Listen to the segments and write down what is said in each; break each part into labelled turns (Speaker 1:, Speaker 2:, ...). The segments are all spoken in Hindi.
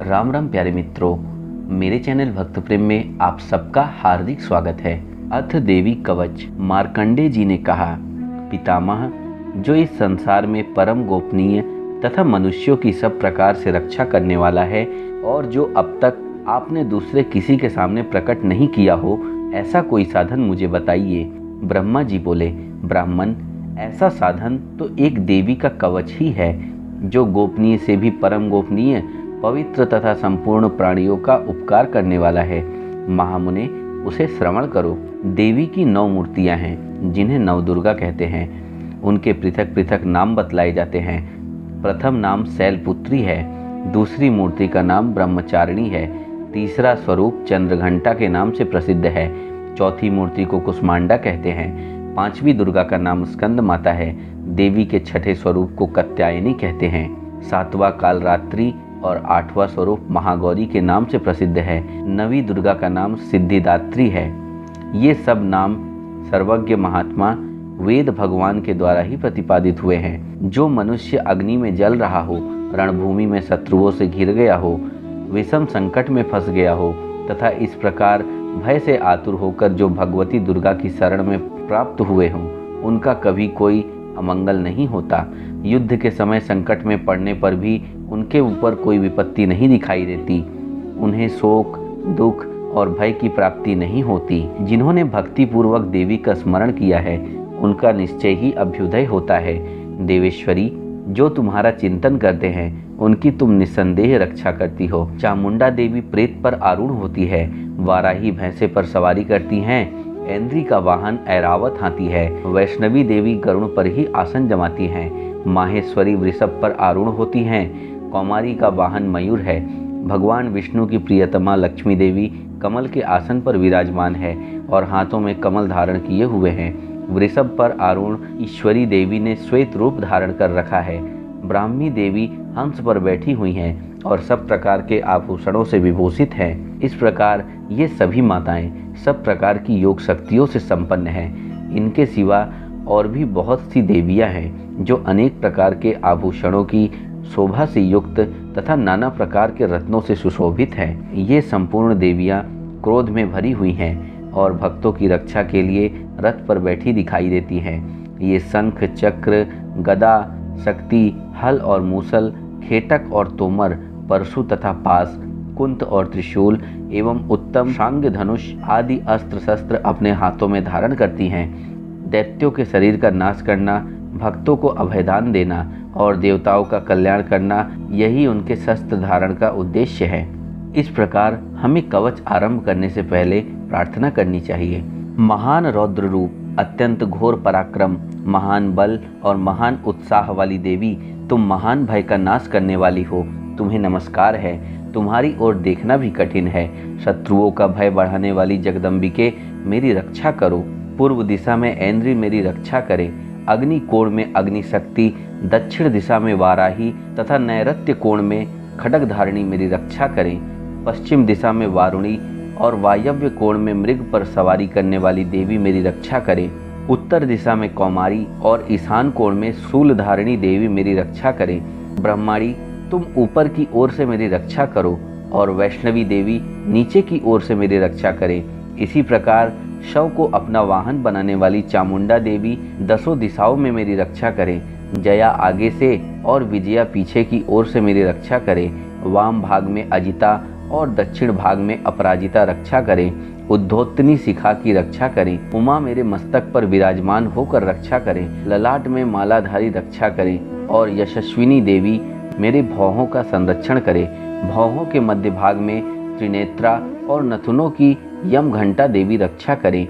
Speaker 1: राम राम प्यारे मित्रों, मेरे चैनल भक्त प्रेम में आप सबका हार्दिक स्वागत है। अथ देवी कवच। मार्कंडेय जी ने कहा, पितामह, जो इस संसार में परम गोपनीय तथा मनुष्यों की सब प्रकार से रक्षा करने वाला है और जो अब तक आपने दूसरे किसी के सामने प्रकट नहीं किया हो, ऐसा कोई साधन मुझे बताइए। ब्रह्मा जी बोले, ब्राह्मण, ऐसा साधन तो एक देवी का कवच ही है, जो गोपनीय से भी परम गोपनीय, पवित्र तथा संपूर्ण प्राणियों का उपकार करने वाला है। महामुने, उसे श्रवण करो। देवी की 9 मूर्तियां हैं, जिन्हें नवदुर्गा कहते हैं। उनके पृथक पृथक नाम बतलाए जाते हैं। प्रथम नाम शैलपुत्री है, दूसरी मूर्ति का नाम ब्रह्मचारिणी है, तीसरा स्वरूप चंद्रघंटा के नाम से प्रसिद्ध है, चौथी मूर्ति को कुष्मांडा कहते हैं, पांचवी दुर्गा का नाम स्कंद माता है, देवी के छठे स्वरूप को कात्यायनी कहते हैं, सातवां कालरात्रि और 8वां स्वरूप महागौरी के नाम से प्रसिद्ध है, 9वीं दुर्गा का नाम सिद्धिदात्री है। ये सब नाम सर्वज्ञ महात्मा वेद भगवान के द्वारा ही प्रतिपादित हुए हैं। जो मनुष्य अग्नि में जल रहा हो, रणभूमि में शत्रुओं से घिर गया हो, विषम संकट में फंस गया हो तथा इस प्रकार भय से आतुर होकर जो भगवती दुर्गा की शरण में प्राप्त हुए हों, उनका कभी कोई अमंगल नहीं होता। युद्ध के समय संकट में पड़ने पर भी उनके ऊपर कोई विपत्ति नहीं दिखाई देती। उन्हें शोक, दुख और भय की प्राप्ति नहीं होती। जिन्होंने भक्ति पूर्वक देवी का स्मरण किया है, उनका निश्चय ही अभ्युदय होता है। देवेश्वरी, जो तुम्हारा चिंतन करते हैं, उनकी तुम निस्संदेह रक्षा करती हो। चामुंडा देवी प्रेत पर आरूढ़ होती है, वाराही भैंसे पर सवारी करती हैं, ऐन्द्री का वाहन ऐरावत हाथी है, वैष्णवी देवी गरुड़ पर ही आसन जमाती हैं, माहेश्वरी वृषभ पर आरूढ़ होती हैं, कौमारी का वाहन मयूर है, भगवान विष्णु की प्रियतमा लक्ष्मी देवी कमल के आसन पर विराजमान है और हाथों में कमल धारण किए हुए हैं। वृषभ पर आरूढ़ ईश्वरी देवी ने श्वेत रूप धारण कर रखा है। ब्राह्मी देवी हंस पर बैठी हुई हैं और सब प्रकार के आभूषणों से विभूषित हैं। इस प्रकार ये सभी माताएं सब प्रकार की योग शक्तियों से संपन्न हैं। इनके सिवा और भी बहुत सी देवियां हैं, जो अनेक प्रकार के आभूषणों की शोभा से युक्त तथा नाना प्रकार के रत्नों से सुशोभित हैं। ये संपूर्ण देवियां क्रोध में भरी हुई हैं और भक्तों की रक्षा के लिए रथ पर बैठी दिखाई देती हैं। ये शंख, चक्र, गदा, शक्ति, हल और मूसल, खेटक और तोमर, परशु तथा पास, कुंत और त्रिशूल एवं उत्तम शांग धनुष आदि अस्त्र शस्त्र अपने हाथों में धारण करती हैं। दैत्यों के शरीर का नाश करना, भक्तों को अभयदान देना और देवताओं का कल्याण करना, यही उनके शस्त्र धारण का उद्देश्य है। इस प्रकार हमें कवच आरंभ करने से पहले प्रार्थना करनी चाहिए। महान रौद्र रूप, अत्यंत घोर पराक्रम, महान बल और महान उत्साह वाली देवी, तुम महान भय का नाश करने वाली हो। तुम्हें नमस्कार है। तुम्हारी ओर देखना भी कठिन है। शत्रुओं का भय बढ़ाने वाली जगदम्बिके, मेरी रक्षा करो। पूर्व दिशा में ऐन्द्री मेरी रक्षा करे। अग्नि कोण में अग्नि शक्ति, दक्षिण दिशा में वाराही तथा नैऋत्य कोण में खड्ग धारिणी मेरी रक्षा करें। पश्चिम दिशा में वारुणी और वायव्य कोण में मृग पर सवारी करने वाली देवी मेरी रक्षा करें। उत्तर दिशा में कौमारी और ईशान कोण में शूलधारिणी देवी मेरी रक्षा करें। ब्रह्माणी, तुम ऊपर की ओर से मेरी रक्षा करो और वैष्णवी देवी नीचे की ओर से मेरी रक्षा करें। इसी प्रकार शव को अपना वाहन बनाने वाली चामुंडा देवी 10 दिशाओं में मेरी रक्षा करें। जया आगे से और विजया पीछे की ओर से मेरी रक्षा करें। वाम भाग में अजिता और दक्षिण भाग में अपराजिता रक्षा करें। उद्धोत्तनी शिखा की रक्षा करें। उमा मेरे मस्तक पर विराजमान होकर रक्षा करें। ललाट में मालाधारी रक्षा करें और यशस्विनी देवी मेरे भौहों का संरक्षण करें। भौहों के मध्य भाग में त्रिनेत्रा और नथुनों की यम घंटा देवी रक्षा करें।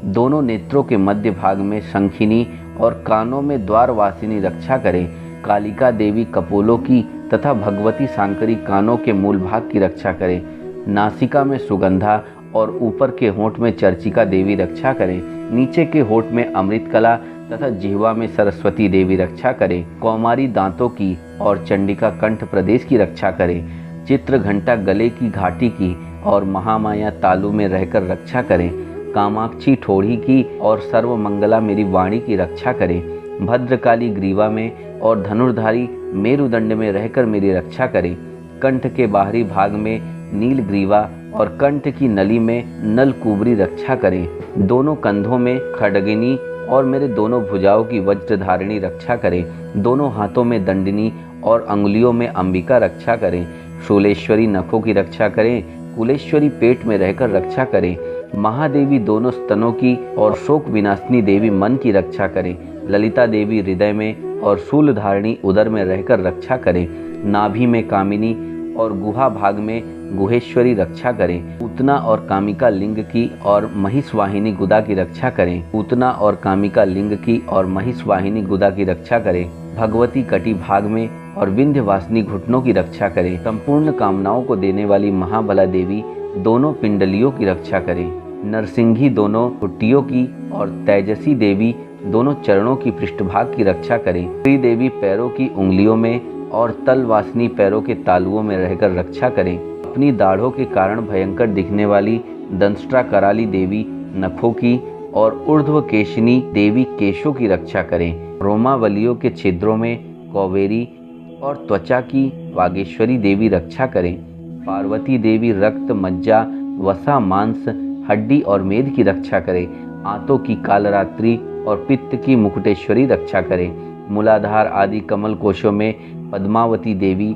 Speaker 1: दोनों नेत्रों के मध्य भाग में शंखिनी और कानों में द्वारवासिनी रक्षा करें। कालिका देवी कपोलों की तथा भगवती सांकरी कानों के मूल भाग की रक्षा करें। नासिका में सुगंधा और ऊपर के होंठ में चर्चिका देवी रक्षा करें। नीचे के होंठ में अमृतकला तथा जिह्वा में सरस्वती देवी रक्षा करें। कौमारी दांतों की और चंडिका कंठ प्रदेश की रक्षा करें। चित्र घंटा गले की घाटी की और महामाया तालु में रहकर रक्षा करें। कामाक्षी ठोड़ी की और सर्वमंगला मेरी वाणी की रक्षा करें। भद्रकाली ग्रीवा में और धनुर्धारी मेरुदंड में रहकर मेरी रक्षा करें। कंठ के बाहरी भाग में नीलग्रीवा और कंठ की नली में नलकुबरी रक्षा करें। दोनों कंधों में खड्गिनी और मेरे दोनों भुजाओं की वज्रधारिणी रक्षा करें। दोनों हाथों में दंडिनी और अंगुलियों में अंबिका रक्षा करें। शूलेश्वरी नखों की रक्षा करें। कुलेश्वरी पेट में रहकर रक्षा करें। महादेवी दोनों स्तनों की और शोक विनाशिनी देवी मन की रक्षा करें। ललिता देवी हृदय में और शूलधारिणी उदर में रहकर रक्षा करें। नाभि में कामिनी और गुहा भाग में गुहेश्वरी रक्षा करें। पूतना और कामिका लिंग की और महिषवाहिनी गुदा की रक्षा करें। पूतना और कामिका लिंग की और महिषवाहिनी गुदा की रक्षा करें। भगवती कटी भाग में और विंध्यवासिनी घुटनों की रक्षा करें। संपूर्ण कामनाओं को देने वाली महाबला देवी दोनों पिंडलियों की रक्षा करें। नरसिंही दोनों कुटियों की और तेजसी देवी दोनों चरणों की पृष्ठभाग की रक्षा करें। श्री देवी पैरों की उंगलियों में और तलवासिनी पैरों के तालुओं में रहकर रक्षा करें। अपनी दाढ़ों के कारण भयंकर दिखने वाली दंष्ट्रा कराली देवी नखों की और ऊर्ध्व केशिनी देवी केशों की रक्षा करें। रोमावलियों के छिद्रों में कौवेरी और त्वचा की वागेश्वरी देवी रक्षा करें। पार्वती देवी रक्त, मज्जा, वसा, मांस, हड्डी और मेद की रक्षा करें। आंतों की कालरात्रि और पित्त की मुकुटेश्वरी रक्षा करें। मूलाधार आदि कमल कोशों में पद्मावती देवी,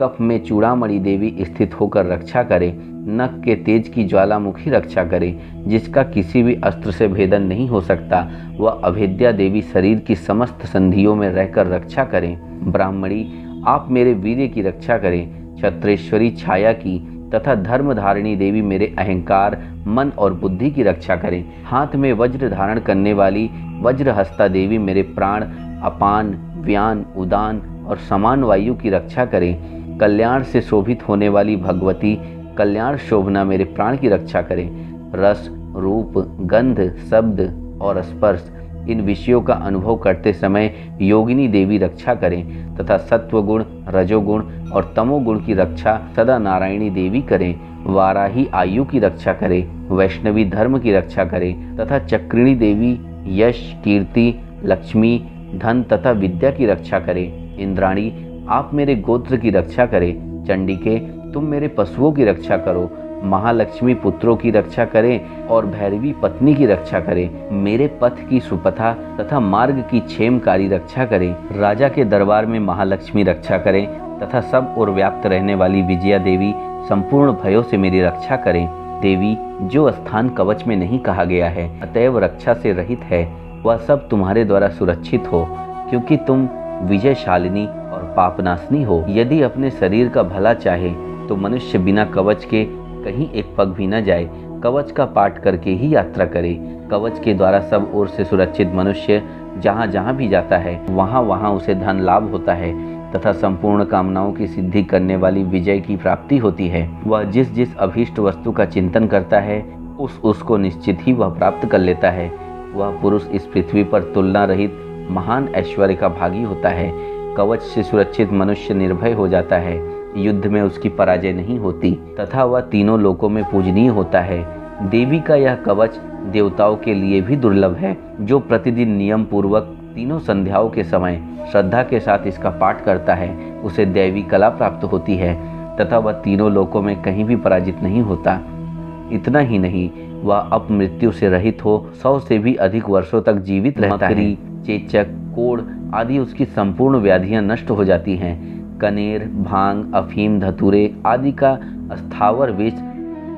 Speaker 1: कफ में चूड़ामणि देवी स्थित होकर रक्षा करें। नख के तेज की ज्वालामुखी रक्षा करें, जिसका किसी भी अस्त्र से भेदन नहीं हो सकता। वह अभेद्या देवी शरीर की समस्त संधियों में रहकर रक्षा करें। ब्राह्मणी, आप मेरे वीर्य की रक्षा करें। क्षत्रेश्वरी छाया की तथा धर्मधारिणी देवी मेरे अहंकार, मन और बुद्धि की रक्षा करें। हाथ में वज्र धारण करने वाली वज्रहस्ता देवी मेरे प्राण, अपान, व्यान, उदान और समान वायु की रक्षा करें। कल्याण से शोभित होने वाली भगवती कल्याण शोभना मेरे प्राण की रक्षा करें। रस, रूप, गंध, शब्द और स्पर्श, इन विषयों का अनुभव करते समय योगिनी देवी रक्षा करें तथा सत्वगुण, रजोगुण और तमोगुण की रक्षा सदा नारायणी देवी करें। वाराही आयु की रक्षा करें। वैष्णवी धर्म की रक्षा करें तथा चक्रिणी देवी यश, कीर्ति, लक्ष्मी, धन तथा विद्या की रक्षा करें। इंद्राणी, आप मेरे गोत्र की रक्षा करें। चंडिके, तुम मेरे पशुओं की रक्षा करो। महालक्ष्मी पुत्रों की रक्षा करें और भैरवी पत्नी की रक्षा करें। मेरे पथ की सुपथा तथा मार्ग की क्षेमकारी रक्षा करें। राजा के दरबार में महालक्ष्मी रक्षा करें तथा सब ओर व्याप्त रहने वाली विजया देवी संपूर्ण भयों से मेरी रक्षा करें। देवी, जो स्थान कवच में नहीं कहा गया है अतएव रक्षा से रहित है, वह सब तुम्हारे द्वारा सुरक्षित हो, क्योंकि तुम विजयशालिनी और पापनाशनी हो। यदि अपने शरीर का भला चाहे तो मनुष्य बिना कवच के कहीं एक पग भी न जाए। कवच का पाठ करके ही यात्रा करे। कवच के द्वारा सब ओर से सुरक्षित मनुष्य जहाँ जहाँ भी जाता है वहाँ वहाँ उसे धन लाभ होता है तथा संपूर्ण कामनाओं की सिद्धि करने वाली विजय की प्राप्ति होती है। वह जिस जिस अभीष्ट वस्तु का चिंतन करता है उसको निश्चित ही वह प्राप्त कर लेता है। वह पुरुष इस पृथ्वी पर तुलना रहित महान ऐश्वर्य का भागी होता है। कवच से सुरक्षित मनुष्य निर्भय हो जाता है। युद्ध में उसकी पराजय नहीं होती तथा वह तीनों लोकों में पूजनीय होता है। देवी का यह कवच देवताओं के लिए भी दुर्लभ है। जो प्रतिदिन नियम पूर्वक तीनों संध्याओं के समय श्रद्धा के साथ इसका पाठ करता है उसे दैवी कला प्राप्त होती है तथा वह तीनों लोकों में कहीं भी पराजित नहीं होता। इतना ही नहीं, वह अपमृत्यु से रहित हो 100 से भी अधिक वर्षों तक जीवित रहता है। चेचक, कोढ़ आदि उसकी संपूर्ण व्याधियां नष्ट हो जाती हैं। कनेर, भांग, अफीम, धतूरे आदि का स्थावर विष,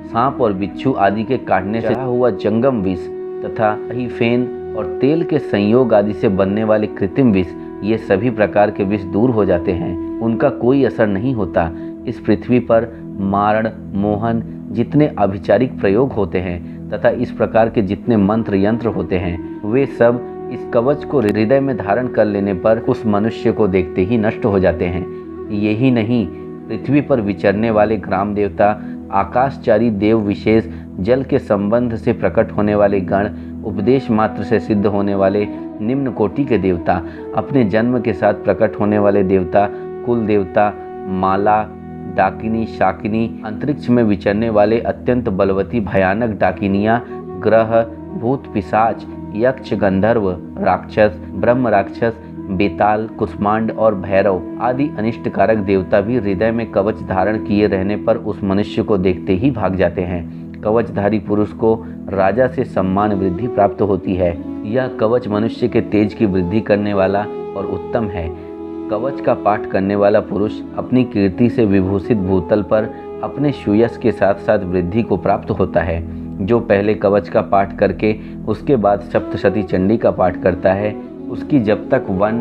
Speaker 1: सांप और बिच्छू आदि के काटने से हुआ जंगम विष तथा फेन और तेल के संयोग आदि से बनने वाले कृत्रिम विष, ये सभी प्रकार के विष दूर हो जाते हैं। उनका कोई असर नहीं होता। इस पृथ्वी पर मारण, मोहन जितने अभिचारिक प्रयोग होते हैं तथा इस प्रकार के जितने मंत्र यंत्र होते हैं वे सब इस कवच को हृदय में धारण कर लेने पर उस मनुष्य को देखते ही नष्ट हो जाते हैं। यही नहीं, पृथ्वी पर विचरने वाले ग्राम देवता, आकाशचारी देव विशेष, जल के संबंध से प्रकट होने वाले गण, उपदेश मात्र से सिद्ध होने वाले निम्न कोटि के देवता, अपने जन्म के साथ प्रकट होने वाले देवता, कुल देवता, माला, डाकिनी, शाकिनी, अंतरिक्ष में विचरने वाले अत्यंत बलवती भयानक डाकिनियाँ, ग्रह, भूत, पिशाच, यक्ष, गंधर्व, राक्षस, ब्रह्म राक्षस, बेताल, कुष्मांड और भैरव आदि अनिष्टकारक देवता भी हृदय में कवच धारण किए रहने पर उस मनुष्य को देखते ही भाग जाते हैं। कवचधारी पुरुष को राजा से सम्मान वृद्धि प्राप्त होती है। यह कवच मनुष्य के तेज की वृद्धि करने वाला और उत्तम है। कवच का पाठ करने वाला पुरुष अपनी कीर्ति से विभूषित भूतल पर अपने सुयश के साथ साथ वृद्धि को प्राप्त होता है। जो पहले कवच का पाठ करके उसके बाद सप्तशती चंडी का पाठ करता है, उसकी जब तक वन,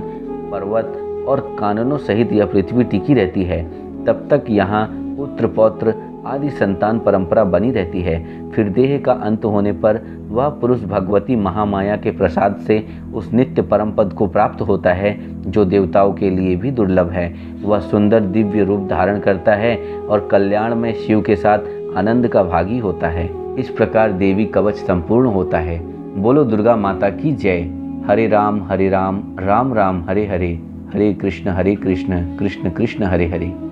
Speaker 1: पर्वत और काननों सहित यह पृथ्वी टिकी रहती है, तब तक यहाँ पुत्र पौत्र आदि संतान परंपरा बनी रहती है। फिर देह का अंत होने पर वह पुरुष भगवती महामाया के प्रसाद से उस नित्य परम पद को प्राप्त होता है जो देवताओं के लिए भी दुर्लभ है। वह सुंदर दिव्य रूप धारण करता है और कल्याण में शिव के साथ आनंद का भागी होता है। इस प्रकार देवी कवच संपूर्ण होता है। बोलो दुर्गा माता की जय। हरे राम राम राम हरे हरे, हरे कृष्ण कृष्ण कृष्ण हरे हरे।